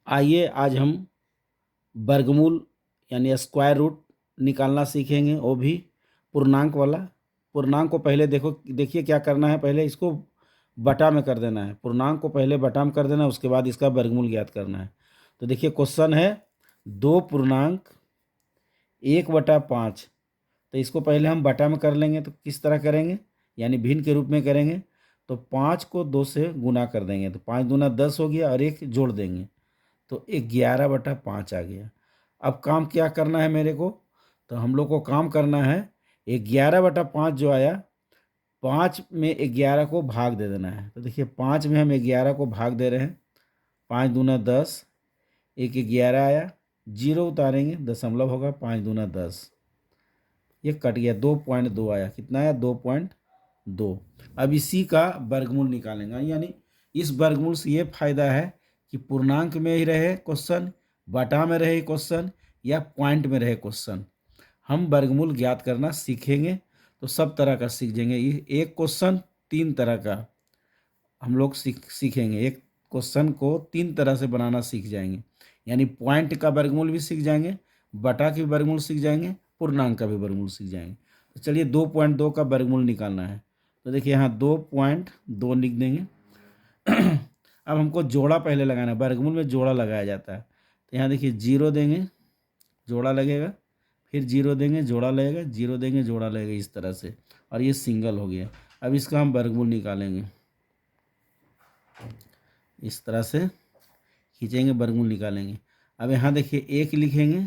आइए आज हम वर्गमूल यानी स्क्वायर रूट निकालना सीखेंगे, वो भी पूर्णांक वाला। पूर्णांक को पहले देखिए क्या करना है, पहले इसको बटा में कर देना है। पूर्णांक को पहले बटा में कर देना है, उसके बाद इसका वर्गमूल ज्ञात करना है। तो देखिए क्वेश्चन है 2 पूर्णांक 1/5। तो इसको पहले हम बटा में कर लेंगे। तो किस तरह करेंगे, यानी भिन्न के रूप में करेंगे। तो 5 को 2 से गुना कर देंगे, तो 5 दूना 10 हो गया और 1 जोड़ देंगे तो 11/5 आ गया। अब काम क्या करना है मेरे को, तो हम लोग को काम करना है 11/5 जो आया, 5 में 11 को भाग दे देना है। तो देखिए 5 में हम 11 को भाग दे रहे हैं। 5 दूना 10, 11 आया, 0 उतारेंगे, दशमलव होगा, 5 दूना 10, ये कट गया, 2.2 आया। कितना आया, 2.2। अब इसी का वर्गमूल निकालेंगे, यानी इस वर्गमूल से ये फायदा है कि पूर्णांक में ही रहे क्वेश्चन, बटा में रहे क्वेश्चन, या पॉइंट में रहे क्वेश्चन, हम वर्गमूल ज्ञात करना सीखेंगे तो सब तरह का सीख जाएंगे। ये एक क्वेश्चन 3 तरह का हम लोग सीखेंगे। एक क्वेश्चन को 3 तरह से बनाना सीख जाएंगे, यानी पॉइंट का वर्गमूल भी सीख जाएंगे, बटा की वर्गमूल सीख जाएंगे, पूर्णांक का भी वर्गमूल सीख जाएंगे। तो चलिए 2.2 का वर्गमूल निकालना है। तो देखिए यहाँ 2.2 लिख देंगे। अब हमको जोड़ा पहले लगाना है, वर्गमूल में जोड़ा लगाया जाता है। तो यहाँ देखिए 0 देंगे, जोड़ा लगेगा, फिर 0 देंगे, जोड़ा लगेगा, 0 देंगे, जोड़ा लगेगा, इस तरह से, और ये सिंगल हो गया। अब इसका हम वर्गमूल निकालेंगे, इस तरह से खींचेंगे, वर्गमूल निकालेंगे। अब यहाँ देखिए 1 लिखेंगे,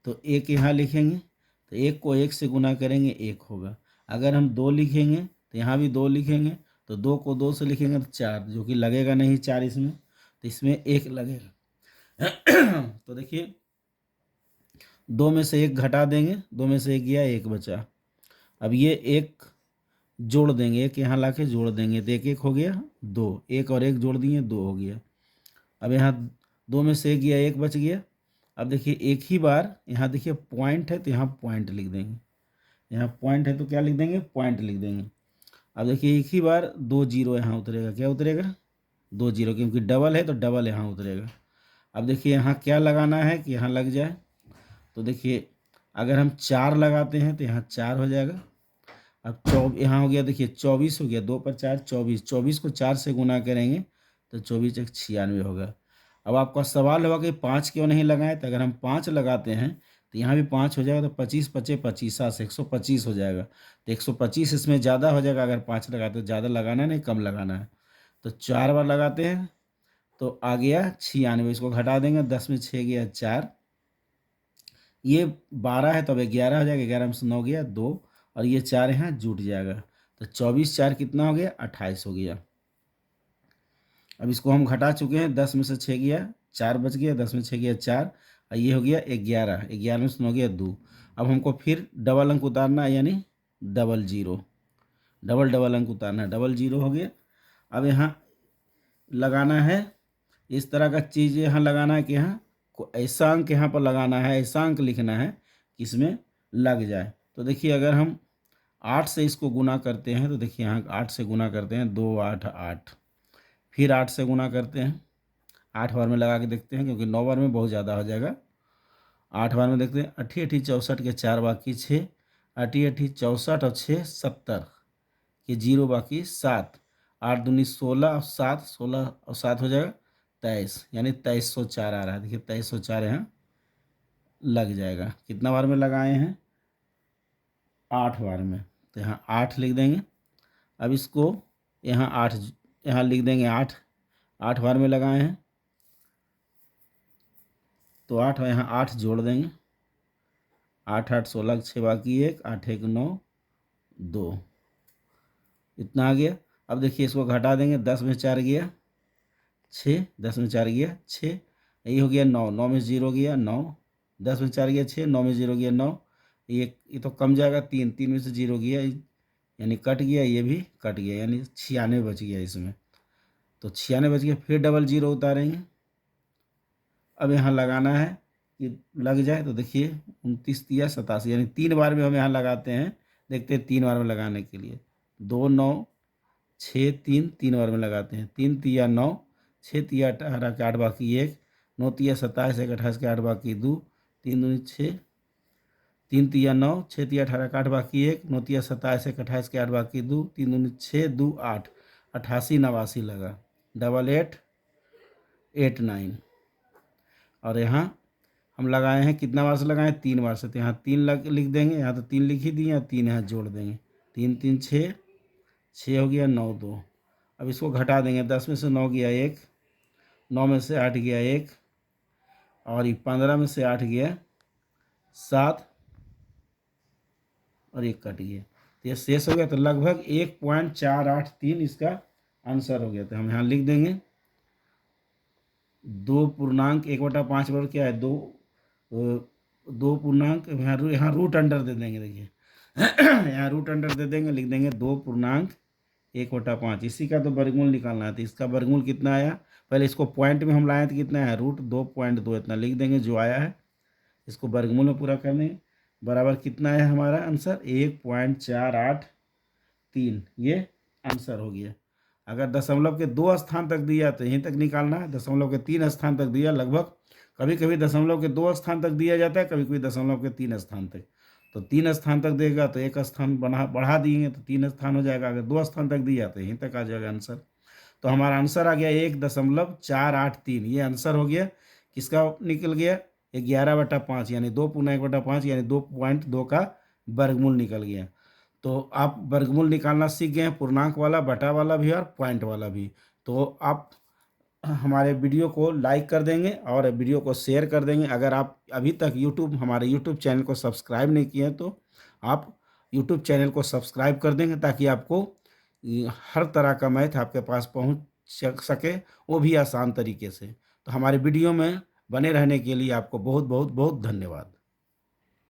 तो 1 यहाँ लिखेंगे, तो 1 को 1 से गुना करेंगे, 1 होगा। अगर हम 2 लिखेंगे तो यहाँ भी 2 लिखेंगे, तो 2 को 2 से लिखेंगे तो 4, जो कि लगेगा नहीं 4 इसमें, तो इसमें 1 लगेगा। तो देखिए 2 में से 1 घटा देंगे, 2 में से 1 गया, 1 बचा। अब ये 1 जोड़ देंगे, 1 यहाँ ला के जोड़ देंगे, तो 1 1 हो गया 2, 1 और 1 जोड़ दिए 2 हो गया। अब यहाँ 2 में से 1 गया, 1 बच गया। अब देखिए एक ही बार यहाँ देखिए पॉइंट है, तो यहाँ पॉइंट लिख देंगे। यहाँ पॉइंट है तो क्या लिख देंगे, पॉइंट लिख देंगे। अब देखिए एक ही बार 2 जीरो यहाँ उतरेगा, क्या उतरेगा, 2 जीरो, क्योंकि डबल है तो डबल यहाँ उतरेगा। अब देखिए यहाँ क्या लगाना है कि यहाँ लग जाए। तो देखिए अगर हम 4 लगाते हैं तो यहाँ 4 हो जाएगा। अब यहाँ हो गया, देखिए 24 हो गया, 2 पर 4 24, 24 को 4 से गुना करेंगे तो 24 एक 96 होगा। अब आपका सवाल होगा कि 5 क्यों नहीं लगाएं, तो अगर हम 5 लगाते हैं तो यहाँ भी 5 हो जाएगा, तो 25 पचे 25 से 125 हो जाएगा। तो 125 इसमें ज़्यादा हो जाएगा, अगर 5 लगाते तो ज़्यादा लगाना नहीं, कम लगाना है। तो 4 बार लगाते हैं तो आ गया 96, इसको घटा देंगे, 10 में 6 गया 4, ये 12 है तो अब 11 हो जाएगा, 11 में से 9 गया 2, और ये 4 यहाँ जुट जाएगा। तो 24 4 कितना हो गया, 28 हो गया। अब इसको हम घटा चुके हैं, 10 में से 6 गया 4 बच गया, 10 में 6 गया 4, और ये हो गया 11, 11 में से 9 गया 2। अब हमको फिर डबल अंक उतारना है, यानी डबल जीरो, डबल डबल अंक उतारना है, डबल जीरो हो गया। अब यहाँ लगाना है, इस तरह का चीज़ यहाँ लगाना है कि यहाँ ऐसा अंक यहाँ पर लगाना है, ऐसा अंक लिखना है कि इसमें लग जाए। तो देखिए अगर हम 8 से इसको गुना करते हैं, तो देखिए यहाँ 8 से गुना करते हैं, 2 8 8, फिर 8 से गुना करते हैं, 8 बार में लगा के देखते हैं, क्योंकि 9 बार में बहुत ज़्यादा हो जाएगा। 8 बार में देखते हैं, 8 8 64 के 4 बाकी 6, 8 8 64 और 6 70 के 0 बाकी 7, 8 दूनी 16 और 7, 16 और 7 हो जाएगा 23, यानी 2304 आ रहा है। देखिए 2304 यहाँ लग जाएगा। कितना बार में लगाए हैं, 8 बार में, तो यहाँ 8 लिख देंगे। अब इसको यहाँ 8 यहाँ लिख देंगे, 8 8 बार में लगाए हैं तो 8, यहाँ 8 जोड़ देंगे, 8 8 16 6 बाकी 1, 8 1 9 2, इतना आ गया। अब देखिए इसको घटा देंगे, 10 में 4 गया 6, 10 में 4 गया 6, यही हो गया 9, 9 में 0 गया 9, 10 में 4 गया 6, 9 में 0 गया 9, ये तो कम जाएगा 3, 3 में से 0 गया, यानी कट गया, ये भी कट गया, यानी 96 बच गया इसमें। तो 96 बच गया, फिर डबल जीरो उतारेंगे। अब यहाँ लगाना है कि लग जाए, तो देखिए 29 तिया 87, यानी 3 बार में हम यहाँ लगाते हैं। देखते हैं 3 बार में लगाने के लिए, 2 9 6 3, 3 बार में लगाते हैं, 3 तिया 9, 6 तिया 18 के 8 बाकी 1, 9 तिया 27, 1 28 के 8 बाकी 2, 3 दूनी 6, 3 तिया 9, 6 तिया 18 के 8 बाकी 1, 9 तिया 27, 1 28 के 8 बाकी 2, 3 दूनी 6, 2 8, 88 89 लगा, 88 89। और यहाँ हम लगाए हैं कितना बार से लगाए हैं, 3 बार से, तो यहाँ 3 लिख देंगे, यहाँ तो 3 लिख ही दिए, 3 यहाँ जोड़ देंगे, 3 3 6, 6 हो गया, 9 2। अब इसको घटा देंगे, 10 में से 9 गया 1, 9 में से 8 गया 1, और ये 15 में से 8 गया 7, और 1 कट गया, तो ये शेष हो गया। तो लगभग 1.483 इसका आंसर हो गया। तो हम यहाँ लिख देंगे 2.1/5 बराबर क्या है, 2 पूर्णांक, यहाँ रूट अंडर दे देंगे, देखिए यहाँ रूट अंडर दे देंगे, लिख देंगे 2.1/5। इसी का तो वर्गमूल निकालना है, तो इसका वर्गमूल कितना आया, पहले इसको पॉइंट में हम लाए थे, कितना है √2.2, इतना लिख देंगे जो आया है, इसको वर्गमूल में पूरा कर देंगे, बराबर कितना है हमारा आंसर 1.483, ये आंसर हो गया। अगर दशमलव के 2 स्थान तक दिया तो यहीं तक निकालना है, दशमलव के 3 स्थान तक दिया, लगभग कभी कभी दशमलव के 2 स्थान तक दिया जाता है, कभी कभी दशमलव के 3 स्थान तक, तो 3 स्थान तक देगा तो 1 स्थान बढ़ा दिएंगे तो 3 स्थान हो जाएगा, अगर 2 स्थान तक दिया तो यहीं तक आ जाएगा आंसर। तो हमारा आंसर आ गया 1.483, ये आंसर हो गया, किसका निकल गया 11/5, यानी 2.1/5, यानी 2.2 का वर्गमूल निकल गया। तो आप वर्गमूल निकालना सीख गए हैं, पूर्णांक वाला, बटा वाला भी और पॉइंट वाला भी। तो आप हमारे वीडियो को लाइक कर देंगे और वीडियो को शेयर कर देंगे। अगर आप अभी तक हमारे यूट्यूब चैनल को सब्सक्राइब नहीं किए हैं तो आप यूट्यूब चैनल को सब्सक्राइब कर देंगे, ताकि आपको हर तरह का मैथ आपके पास पहुंच सके, वो भी आसान तरीके से। तो हमारे वीडियो में बने रहने के लिए आपको बहुत बहुत बहुत धन्यवाद।